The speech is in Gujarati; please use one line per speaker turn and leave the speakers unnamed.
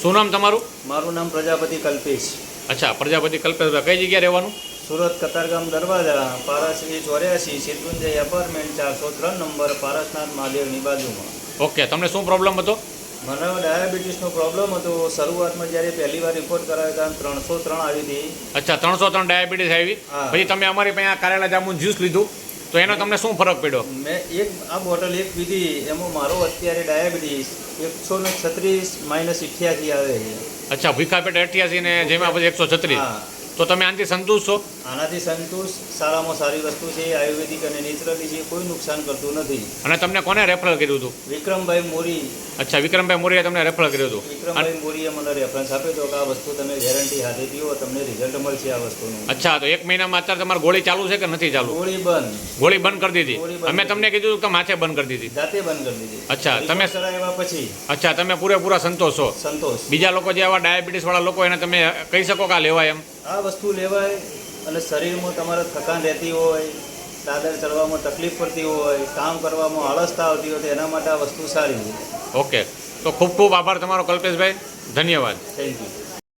શું નામ તમારું?
મારું નામ પ્રજાપતિ કલ્પેશ.
અચ્છા, પ્રજાપતિ કલ્પેશભાઈ, કઈ જગ્યાએ રહેવાનું?
સુરત કતારગામ દરવાજા, પારસ E84, Shatrunjay apartment 403 number, Parasnath મહાદેવની બાજુમાં.
ઓકે, તમને શું પ્રોબ્લેમ હતો?
મને ડાયાબિટીસનો પ્રોબ્લેમ હતો. શરૂઆતમાં જ્યારે પહેલી વાર રિપોર્ટ કરાવ્યો ત્યારે 303 આવી હતી.
અચ્છા, 303 ડાયાબિટીસ આવી.
હા.
પછી તમે અમારી પાસે આ કારેલા જાંબુ જ્યુસ લીધું તો એનો તમને શું ફરક પડ્યો?
મેં આ બોટલ પીધી, એમાં મારો અત્યારે ડાયાબિટીસ 136 - 88 આવે છે.
અચ્છા, ભૂખા પેટે 88 ને જેમાં પછી 136.
હા,
તો તમે આનાથી સંતુષ્ટ છો?
આનાથી સંતોષ. સારામાં સારી વસ્તુ છે, આયુર્વેદિક અને નેચરલી છે, કોઈ નુકસાન કરતું નથી.
અને તમને કોને રેફરલ કર્યું હતું?
વિક્રમભાઈ મોરી.
અચ્છા, વિક્રમભાઈ મોરીએ તમને રેફરલ કર્યું હતું.
વિક્રમભાઈ મોરીએ મને રેફરન્સ આપ્યો હતો કે આ વસ્તુ તમે ગેરંટી હાથે પીવો, તમને રિઝલ્ટ મળશે આ વસ્તુનું.
અચ્છા, તો 1 મહિનામાં અત્યારે તમારી ગોળી ચાલુ છે કે નથી ચાલુ?
ગોળી બંધ.
ગોળી બંધ કરી દીધી.
ગોળી બંધ
અમે
કરી
તમને કીધું કે માથે બંધ કરી દીધી.
જાતે બંધ કરી દીધી.
અચ્છા, તમે
રિપોર્ટ કરાવ્યા પછી
અચ્છા, તમે પૂરેપૂરા સંતોષ છો?
સંતોષ.
બીજા લોકો જે આવા ડાયાબિટીસ વાળા લોકો એને તમે કહી શકો કે આ લેવાય એમ?
આ વસ્તુ લેવાય. અને શરીરમાં તમારે થકાન રહેતી હોય, દાદર ચડવામાં તકલીફ પડતી હોય, કામ કરવામાં આળસતા આવતી હોય, તો એના માટે આ વસ્તુ સારી છે.
ઓકે, તો ખૂબ ખૂબ આભાર તમારો કલ્પેશભાઈ, ધન્યવાદ.
Thank you.